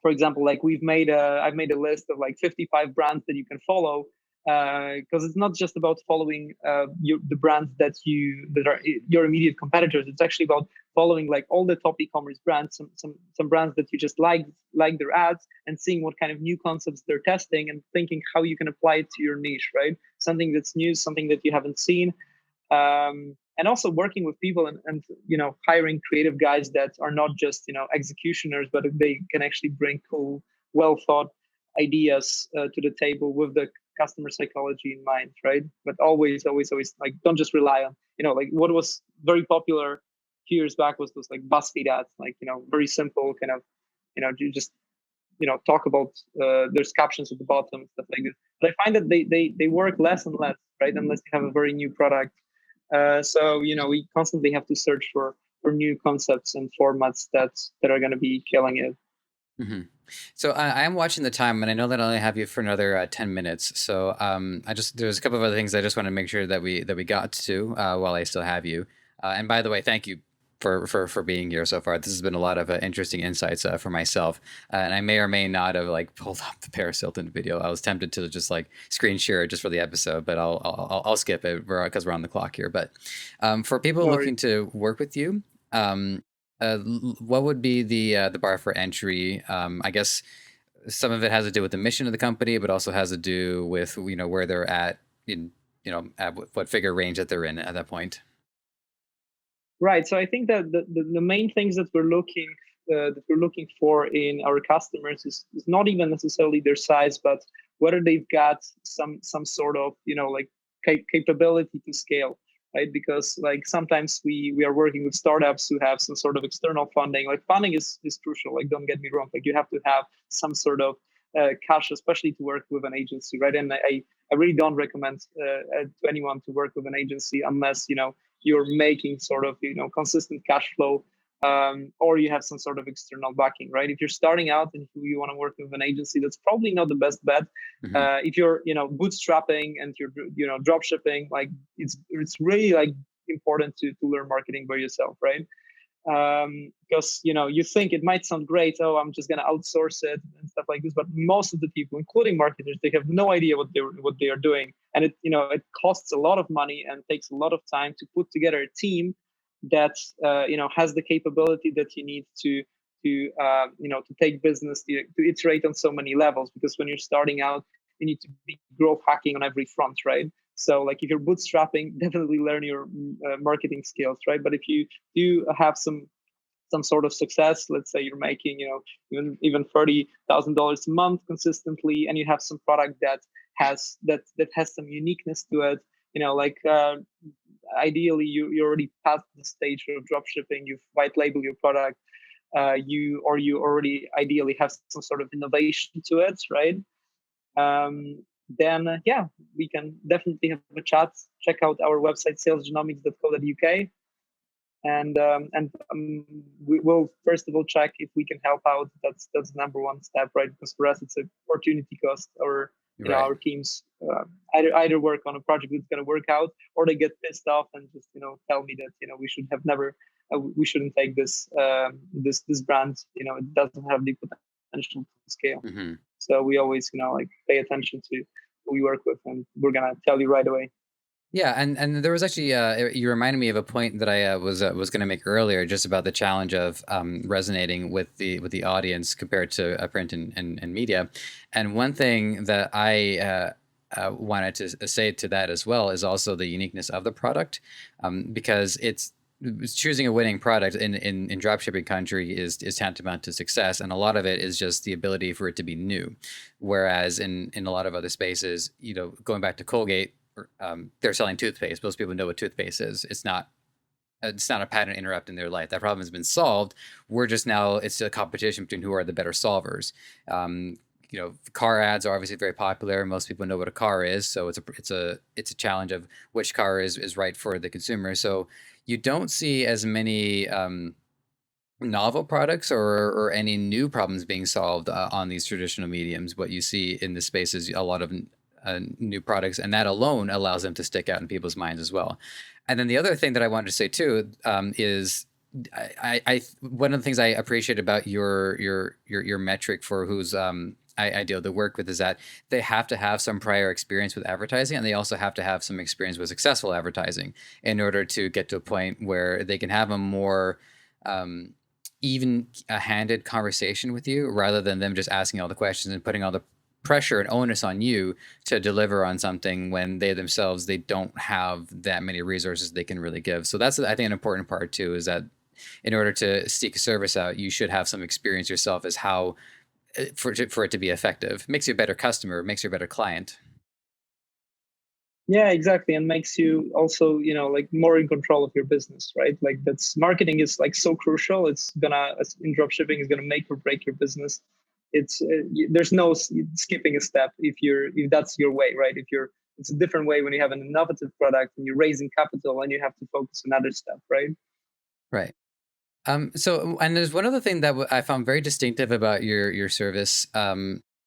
Speaker 1: for example, like I've made a list of like 55 brands that you can follow, because it's not just about following the brands that are your immediate competitors. It's actually about following like all the top e-commerce brands, some brands that you just like their ads, and seeing what kind of new concepts they're testing, and thinking how you can apply it to your niche, right? Something that's new, something that you haven't seen. And also working with people and hiring creative guys that are not just executioners, but they can actually bring cool, well thought ideas to the table with the customer psychology in mind, right? But always like, don't just rely on like what was very popular a few years back was those like BuzzFeed ads, like very simple kind of you just talk about there's captions at the bottom, stuff like this. But I find that they work less and less, right, unless you have a very new product. So we constantly have to search for new concepts and formats that are going to be killing it.
Speaker 2: Mm-hmm. So I am watching the time, and I know that I only have you for another 10 minutes. So there's a couple of other things I just want to make sure that we got to while I still have you. And by the way, thank you for being here so far. This has been a lot of interesting insights for myself. And I may or may not have like pulled up the Paris Hilton video. I was tempted to just like screen share it just for the episode, but I'll skip it because we're on the clock here. But for people looking to work with you, what would be the bar for entry? I guess some of it has to do with the mission of the company, but also has to do with where they're at in at what figure range that they're in at that point.
Speaker 1: Right. So I think that the main things that we're looking for in our customers is not even necessarily their size, but whether they've got some sort of like capability to scale. Right? Because like sometimes we are working with startups who have some sort of external funding. Like funding is crucial. Like don't get me wrong. Like you have to have some sort of cash, especially to work with an agency, right? And I really don't recommend to anyone to work with an agency unless you're making sort of consistent cash flow, or you have some sort of external backing, right? If you're starting out and you want to work with an agency, that's probably not the best bet. If you're bootstrapping and you're drop shipping, like it's really like important to learn marketing by yourself, right? Because you think it might sound great, oh, I'm just going to outsource it and stuff like this, but most of the people, including marketers, they have no idea what they are doing, and it costs a lot of money and takes a lot of time to put together a team that has the capability that you need to to take business, to iterate on so many levels, because when you're starting out, you need to be growth hacking on every front, right? So like if you're bootstrapping, definitely learn your marketing skills, right? But if you do have some sort of success, let's say you're making even $30,000 a month consistently, and you have some product that has some uniqueness to it, ideally you already passed the stage of drop shipping, you've white labeled your product, you already ideally have some sort of innovation to it, right? Then we can definitely have a chat. Check out our website, salesgenomics.co.uk, and we will first of all check if we can help out. That's the number one step, right? Because for us it's an opportunity cost, or our teams either work on a project that's going to work out, or they get pissed off and just tell me that we should have never we shouldn't take this this brand, it doesn't have the potential to scale.
Speaker 2: Mm-hmm.
Speaker 1: So we always pay attention to who we work with, and we're gonna tell you right away.
Speaker 2: Yeah, and there was actually you reminded me of a point that I was going to make earlier, just about the challenge of resonating with the audience compared to print and media. And one thing that I wanted to say to that as well is also the uniqueness of the product, because it's choosing a winning product in dropshipping country is tantamount to success, and a lot of it is just the ability for it to be new. Whereas in a lot of other spaces, going back to Colgate. They're selling toothpaste. Most people know what toothpaste is. It's not a pattern interrupt in their life. That problem has been solved. We're just now, it's a competition between who are the better solvers. Car ads are obviously very popular. Most people know what a car is. So it's a challenge of which car is right for the consumer. So you don't see as many novel products or any new problems being solved on these traditional mediums. What you see in this space is a lot of new products, and that alone allows them to stick out in people's minds as well. And then the other thing that I wanted to say too is I one of the things I appreciate about your metric for who's ideal to work with is that they have to have some prior experience with advertising, and they also have to have some experience with successful advertising in order to get to a point where they can have a more even-handed conversation with you, rather than them just asking all the questions and putting all the pressure and onus on you to deliver on something when they themselves, they don't have that many resources they can really give. So that's, I think, an important part too, is that in order to seek a service out, you should have some experience yourself as how for it to be effective. Makes you a better customer, makes you a better client.
Speaker 1: Yeah, exactly. And makes you also, more in control of your business, right? Like that's, marketing is like so crucial. It's in dropshipping, is gonna make or break your business. It's there's no skipping a step if that's your way, right? It's a different way when you have an innovative product and you're raising capital and you have to focus on other stuff, right?
Speaker 2: Right. So, and there's one other thing that I found very distinctive about your service,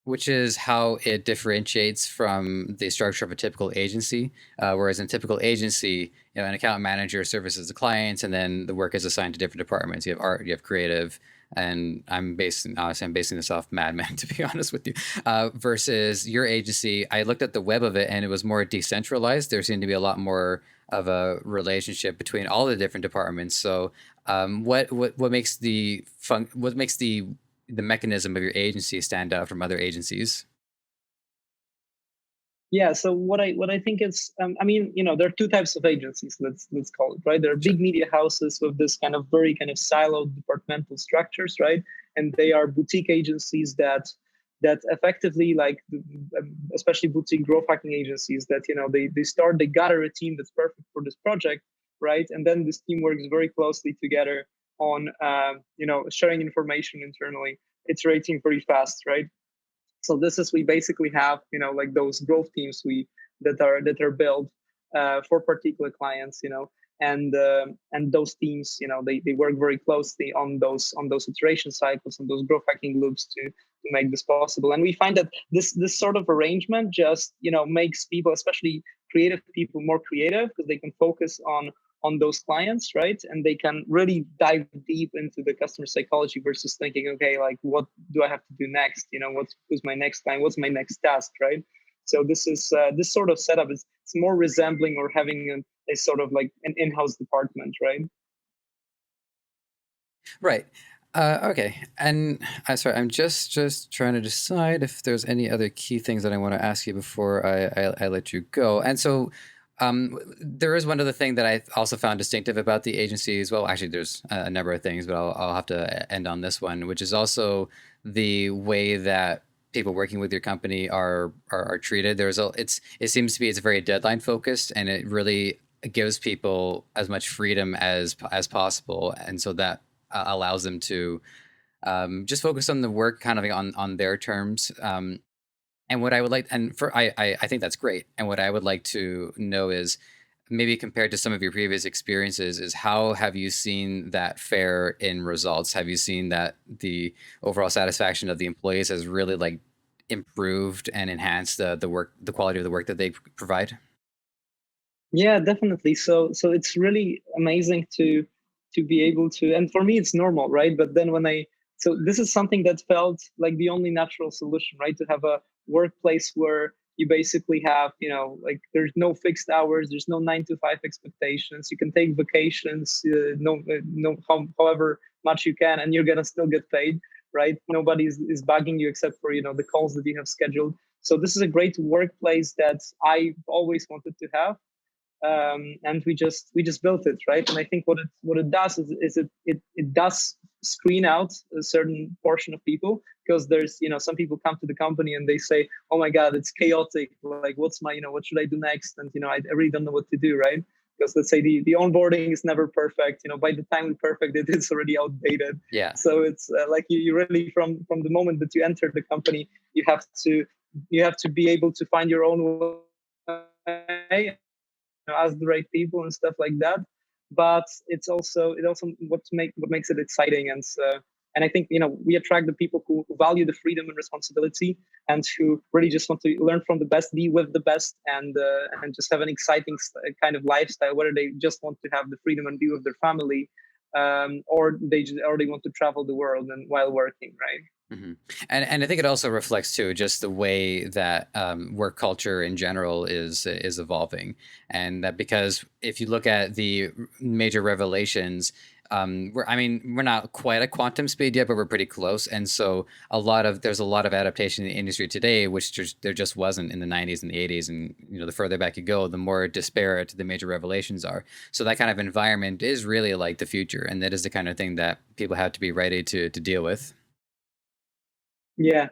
Speaker 2: which is how it differentiates from the structure of a typical agency. Whereas in a typical agency, an account manager services the clients, and then the work is assigned to different departments. You have art, you have creative, and I'm basing this off Mad Men, to be honest with you. Versus your agency, I looked at the web of it, and it was more decentralized. There seemed to be a lot more of a relationship between all the different departments. So, what makes the mechanism of your agency stand out from other agencies?
Speaker 1: Yeah. So what I think is, there are two types of agencies. Let's call it, right. There are big media houses with this kind of very kind of siloed departmental structures, right, and they are boutique agencies that effectively, like, especially boutique growth hacking agencies, that they gather a team that's perfect for this project, right, and then this team works very closely together on sharing information internally, iterating very fast, right. So this is, we basically have like those growth teams that are built for particular clients, and those teams they work very closely on those iteration cycles, on those growth hacking loops to make this possible. And we find that this sort of arrangement just makes people, especially creative people, more creative, because they can focus on those clients, right? And they can really dive deep into the customer psychology versus thinking, okay, like, what do I have to do next? Who's my next client? What's my next task, right? So this is this sort of setup is, it's more resembling or having a sort of like an in-house department, right?
Speaker 2: Right. Okay, and I'm sorry, I'm just trying to decide if there's any other key things that I want to ask you before I let you go. And so, there is one other thing that I also found distinctive about the agency as well. Actually, there's a number of things, but I'll have to end on this one, which is also the way that people working with your company are treated. It seems to be it's very deadline focused, and it really gives people as much freedom as possible, and so that allows them to just focus on the work kind of on their terms. And what I would like, and for I think that's great. And what I would like to know is maybe compared to some of your previous experiences, is how have you seen that fare in results? Have you seen that the overall satisfaction of the employees has really like improved and enhanced the work, the quality of the work that they provide?
Speaker 1: Yeah, definitely. So it's really amazing to be able to, and for me it's normal, right? But then when I so this is something that felt like the only natural solution, right? To have a workplace where you basically have, like there's no fixed hours, there's no 9 to 5 expectations. You can take vacations, however much you can, and you're gonna still get paid, right? Nobody is bugging you except for the calls that you have scheduled. So this is a great workplace that I always wanted to have, and we just built it, right. And I think what it does is it does screen out a certain portion of people, because there's some people come to the company and they say, oh my god, it's chaotic, like what should I do next, and I really don't know what to do, right. Because let's say the onboarding is never perfect, by the time we perfect it, it's already outdated.
Speaker 2: Yeah.
Speaker 1: So it's like you really, from the moment that you enter the company, you have to be able to find your own way, ask the right people and stuff like that. But it also what makes it exciting, and I think we attract the people who value the freedom and responsibility, and who really just want to learn from the best, be with the best, and just have an exciting kind of lifestyle, whether they just want to have the freedom and be with their family, or they want to travel the world and while working, right.
Speaker 2: hmm and I think it also reflects too just the way that work culture in general is evolving, and that because if you look at the major revelations, we're not quite at quantum speed yet, but we're pretty close, and so there's a lot of adaptation in the industry today, which there just wasn't in the 90s and the 80s, and the further back you go, the more disparate the major revelations are. So that kind of environment is really like the future, and that is the kind of thing that people have to be ready to deal with.
Speaker 1: Yeah,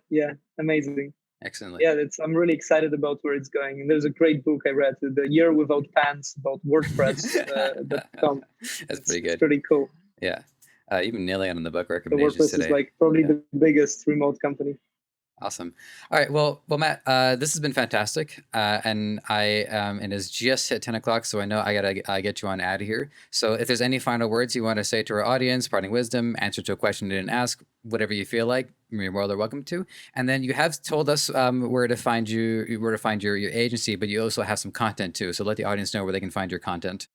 Speaker 1: amazing.
Speaker 2: Excellent.
Speaker 1: Yeah, I'm really excited about where it's going. And there's a great book I read, The Year Without Pants, about WordPress.
Speaker 2: That's pretty
Speaker 1: It's
Speaker 2: good.
Speaker 1: pretty cool.
Speaker 2: Yeah. Even nailing on the book
Speaker 1: So
Speaker 2: recommendations
Speaker 1: WordPress is
Speaker 2: today.
Speaker 1: like probably
Speaker 2: Yeah.
Speaker 1: the biggest remote company.
Speaker 2: Awesome. All right. Well, Matt, this has been fantastic. And it has just hit 10 o'clock, so I know I gotta get you on out of here. So if there's any final words you want to say to our audience, parting wisdom, answer to a question you didn't ask, whatever you feel like, you're more than welcome to. And then you have told us where to find your agency, but you also have some content too. So let the audience know where they can find your content.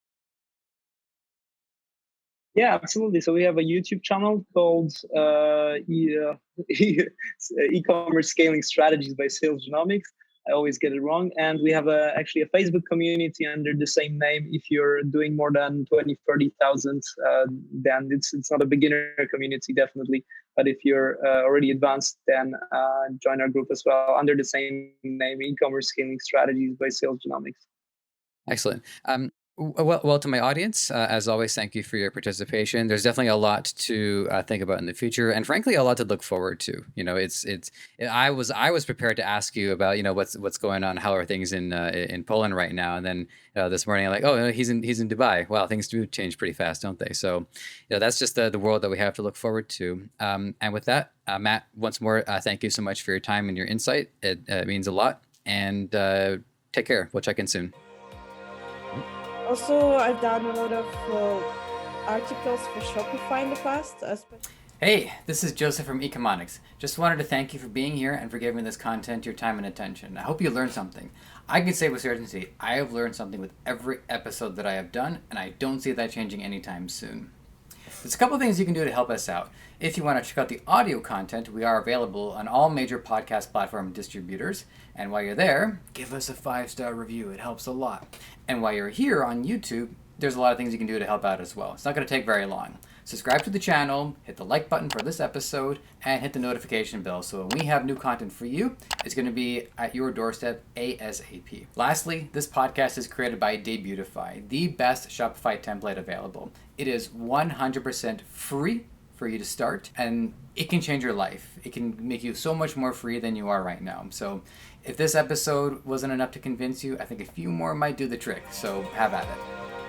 Speaker 1: Yeah, absolutely. So we have a YouTube channel called E-commerce Scaling Strategies by SalesGenomics. I always get it wrong. And we have actually a Facebook community under the same name. If you're doing more than 20, 30,000, then it's not a beginner community, definitely. But if you're already advanced, then join our group as well under the same name, E-commerce Scaling Strategies by SalesGenomics.
Speaker 2: Excellent. Well, to my audience, as always, thank you for your participation. There's definitely a lot to think about in the future, and frankly, a lot to look forward to. I was prepared to ask you about what's going on, how are things in Poland right now, and then this morning I'm like, oh, he's in Dubai. Wow, things do change pretty fast, don't they? So that's just the world that we have to look forward to. And with that, Matt, once more, thank you so much for your time and your insight. It means a lot, and take care. We'll check in soon.
Speaker 3: Also, I've done a lot of articles for Shopify in the past.
Speaker 2: Hey, this is Joseph from Ecomonics. Just wanted to thank you for being here and for giving this content your time and attention. I hope you learned something. I can say with certainty, I have learned something with every episode that I have done, and I don't see that changing anytime soon. There's a couple things you can do to help us out. If you want to check out the audio content, we are available on all major podcast platform distributors. And while you're there, give us a 5-star review. It helps a lot. And while you're here on YouTube, there's a lot of things you can do to help out as well. It's not going to take very long. Subscribe to the channel, hit the like button for this episode, and hit the notification bell so when we have new content for you, it's going to be at your doorstep ASAP. Lastly, this podcast is created by Debutify, the best Shopify template available. It is 100% free for you to start, and it can change your life. It can make you so much more free than you are right now. So if this episode wasn't enough to convince you, I think a few more might do the trick. So have at it.